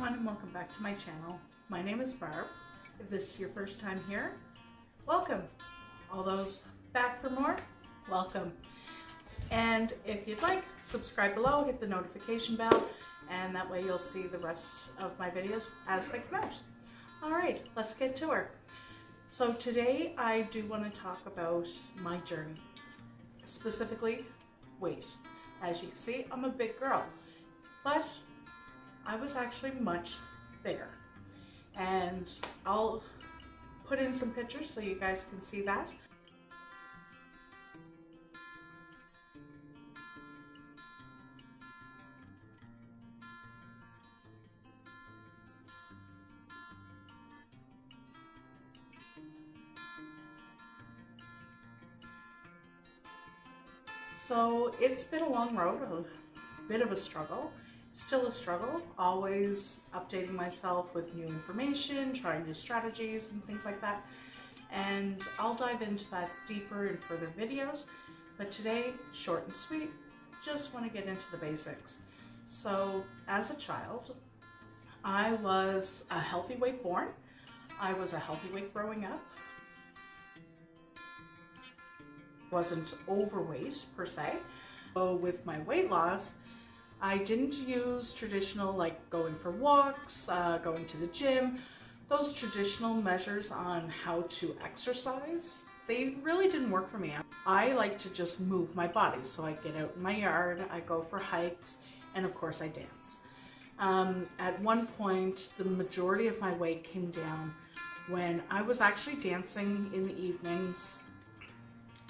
everyone, and welcome back to my channel. My name is Barb. If this is your first time here, welcome. All those back for more, welcome. And if you'd like, subscribe below, hit the notification bell, and that way you'll see the rest of my videos as they come out. All right, let's get to her. So today I do want to talk about my journey, specifically weight. As you can see, I'm a big girl, but I was actually much bigger. And I'll put in some pictures so you guys can see that. So it's been a long road, a bit of a struggle, still a struggle, always updating myself with new information, trying new strategies and things like that. And I'll dive into that deeper in further videos. But today, short and sweet, just want to get into the basics. So as a child, I was a healthy weight born. I was a healthy weight growing up. Wasn't overweight per se. So with my weight loss, I didn't use traditional, like going for walks, going to the gym, those traditional measures on how to exercise. They really didn't work for me. I like to just move my body. So I get out in my yard, I go for hikes, and of course I dance. At one point, the majority of my weight came down when I was actually dancing in the evenings.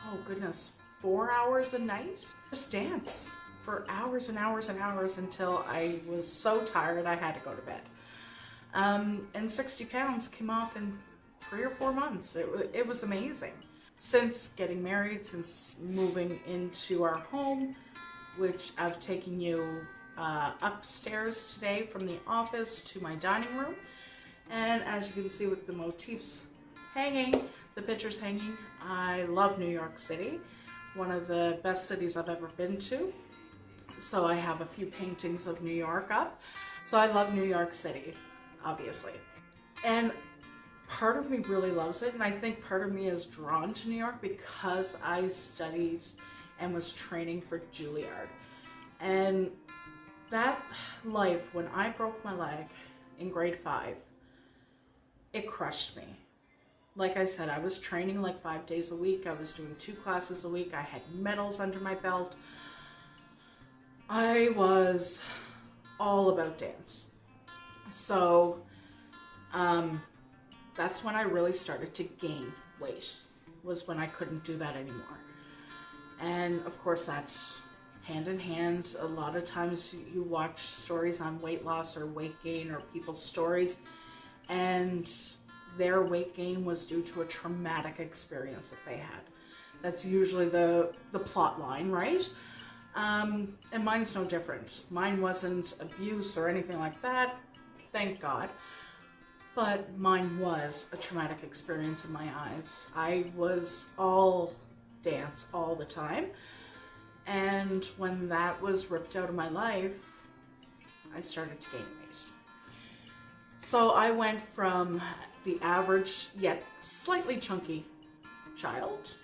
Oh goodness, 4 hours a night? Just dance for hours and hours and hours until I was so tired I had to go to bed. And 60 pounds came off in 3 or 4 months. It was amazing. Since getting married, since moving into our home, which I've taken you upstairs today from the office to my dining room. And as you can see with the motifs hanging, the pictures hanging, I love New York City, one of the best cities I've ever been to. So I have a few paintings of New York up. So I love New York City, obviously. And part of me really loves it, and I think part of me is drawn to New York because I studied and was training for Juilliard. And that life, when I broke my leg in grade 5, it crushed me. Like I said, I was training like 5 days a week. I was doing 2 classes a week. I had medals under my belt. I was all about dance. So that's when I really started to gain weight, was when I couldn't do that anymore. And of course that's hand in hand. A lot of times you watch stories on weight loss or weight gain or people's stories, and their weight gain was due to a traumatic experience that they had. That's usually the plot line, right? And mine's no different. Mine wasn't abuse or anything like that, thank God. But mine was a traumatic experience in my eyes. I was all dance all the time. And when that was ripped out of my life, I started to gain weight. So I went from the average yet slightly chunky child,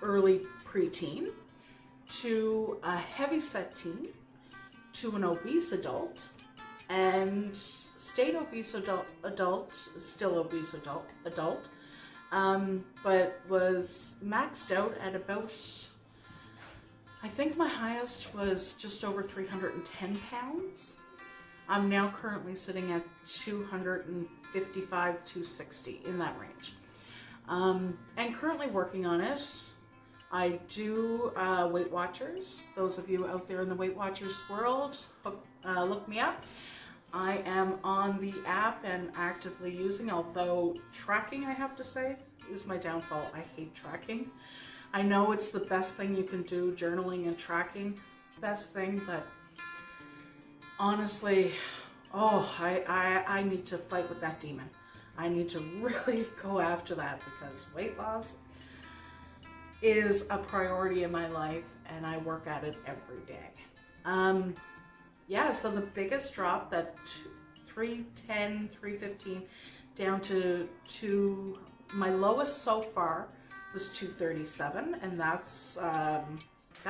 early preteen, to a heavy-set teen, to an obese adult, and stayed obese adult, still obese adult, but was maxed out at about, I think my highest was just over 310 pounds. I'm now currently sitting at 255, 260, in that range. And currently working on it. I do Weight Watchers. Those of you out there in the Weight Watchers world, look me up. I am on the app and actively using, although tracking, I have to say, is my downfall. I hate tracking. I know it's the best thing you can do, journaling and tracking, best thing, but honestly, I need to fight with that demon. I need to really go after that because weight loss is a priority in my life and I work at it every day. Yeah, so the biggest drop that 310, 315, down to my lowest so far was 237, and that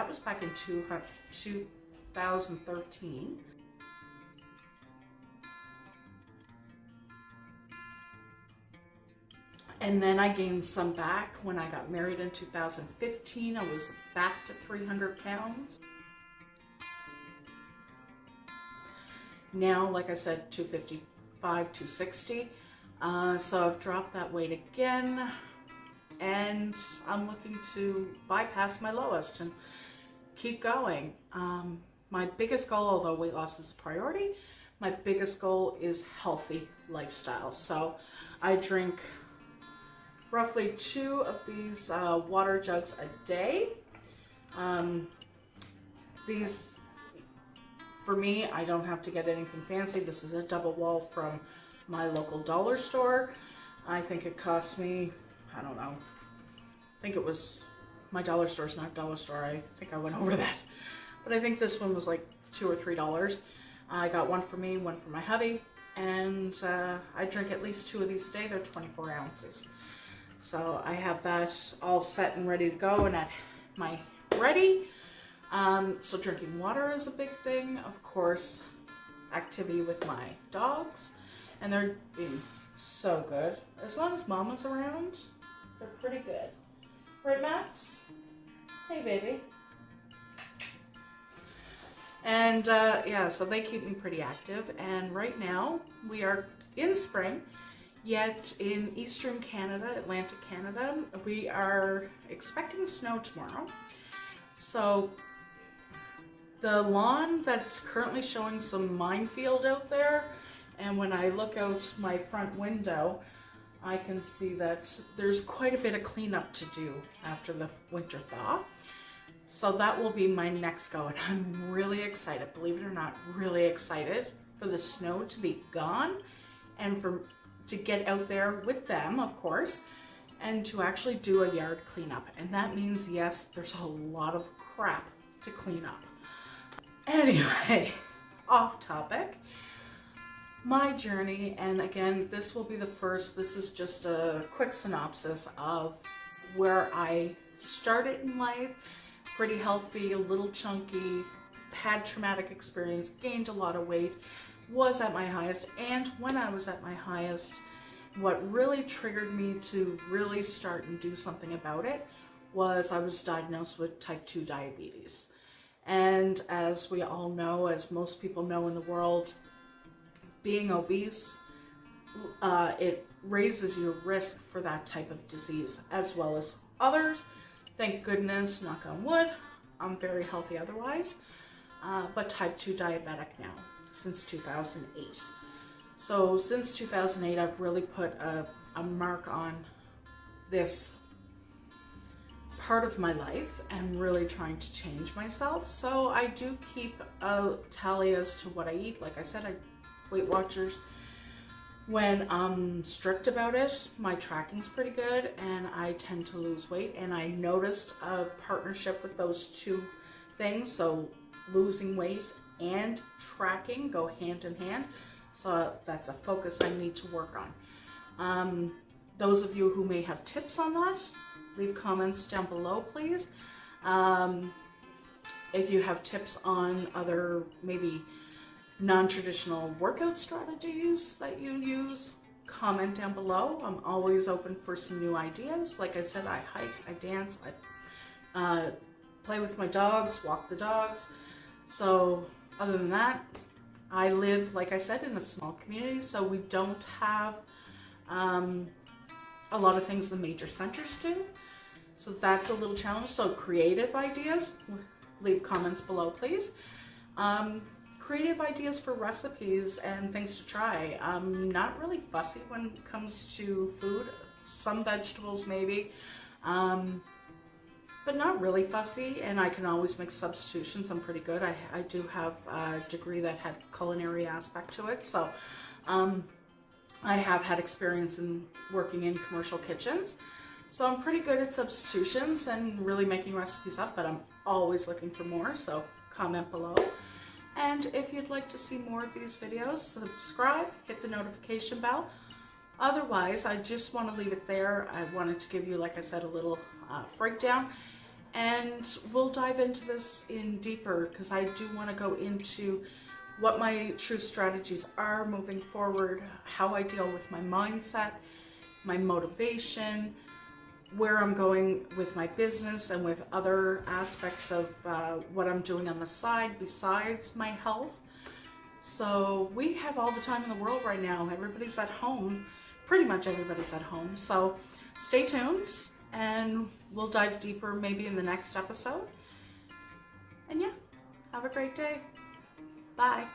was back in 2013. And then I gained some back when I got married in 2015. I was back to 300 pounds. Now, like I said, 255, 260. So I've dropped that weight again, and I'm looking to bypass my lowest and keep going. My biggest goal, although weight loss is a priority, my biggest goal is healthy lifestyle. So I drink roughly 2 of these water jugs a day. These, for me, I don't have to get anything fancy. This is a double wall from my local dollar store. I think it cost me, I don't know, I think it was, my dollar store's not dollar store, I think I went over that. But I think this one was like $2 or $3. I got one for me, one for my hubby, and I drink at least 2 of these a day. They're 24 ounces. So I have that all set and ready to go and at my ready. So drinking water is a big thing. Of course, activity with my dogs, and they're being so good. As long as Mama's around, they're pretty good. Right, Max? Hey, baby. And yeah, so they keep me pretty active. And right now we are in spring, yet in Eastern Canada, Atlantic Canada, we are expecting snow tomorrow. So the lawn that's currently showing some minefield out there, and when I look out my front window, I can see that there's quite a bit of cleanup to do after the winter thaw. So that will be my next go, and I'm really excited, believe it or not, really excited for the snow to be gone and to get out there with them, of course, and to actually do a yard cleanup. And that means, yes, there's a lot of crap to clean up. Anyway, off topic, my journey, and again, this will be the first, this is just a quick synopsis of where I started in life. Pretty healthy, a little chunky, had traumatic experience, gained a lot of weight, was at my highest, and when I was at my highest, what really triggered me to really start and do something about it was I was diagnosed with type 2 diabetes. And as we all know, as most people know in the world, being obese, it raises your risk for that type of disease as well as others. Thank goodness, knock on wood, I'm very healthy otherwise, but type 2 diabetic now, since 2008. So since 2008, I've really put a mark on this part of my life and really trying to change myself. So I do keep a tally as to what I eat. Like I said, Weight Watchers, when I'm strict about it, my tracking's pretty good and I tend to lose weight, and I noticed a partnership with those two things. So losing weight and tracking go hand in hand. So that's a focus I need to work on. Those of you who may have tips on that, leave comments down below, please. If you have tips on other maybe non-traditional workout strategies that you use, comment down below. I'm always open for some new ideas. Like I said, I hike, I dance, I play with my dogs, walk the dogs. So other than that, I live, like I said, in a small community, so we don't have a lot of things the major centers do. So that's a little challenge. So creative ideas, leave comments below, please. Creative ideas for recipes and things to try. I'm not really fussy when it comes to food. Some vegetables maybe, but not really fussy, and I can always make substitutions. I'm pretty good. I do have a degree that had culinary aspect to it, so I have had experience in working in commercial kitchens. So I'm pretty good at substitutions and really making recipes up, but I'm always looking for more, so comment below. And if you'd like to see more of these videos, subscribe, hit the notification bell. Otherwise, I just want to leave it there. I wanted to give you, like I said, a little breakdown. And we'll dive into this in deeper because I do want to go into what my true strategies are moving forward, how I deal with my mindset, my motivation, where I'm going with my business and with other aspects of what I'm doing on the side besides my health. So we have all the time in the world right now. Everybody's at home. Pretty much everybody's at home. So stay tuned and we'll dive deeper maybe in the next episode. And yeah, have a great day. Bye.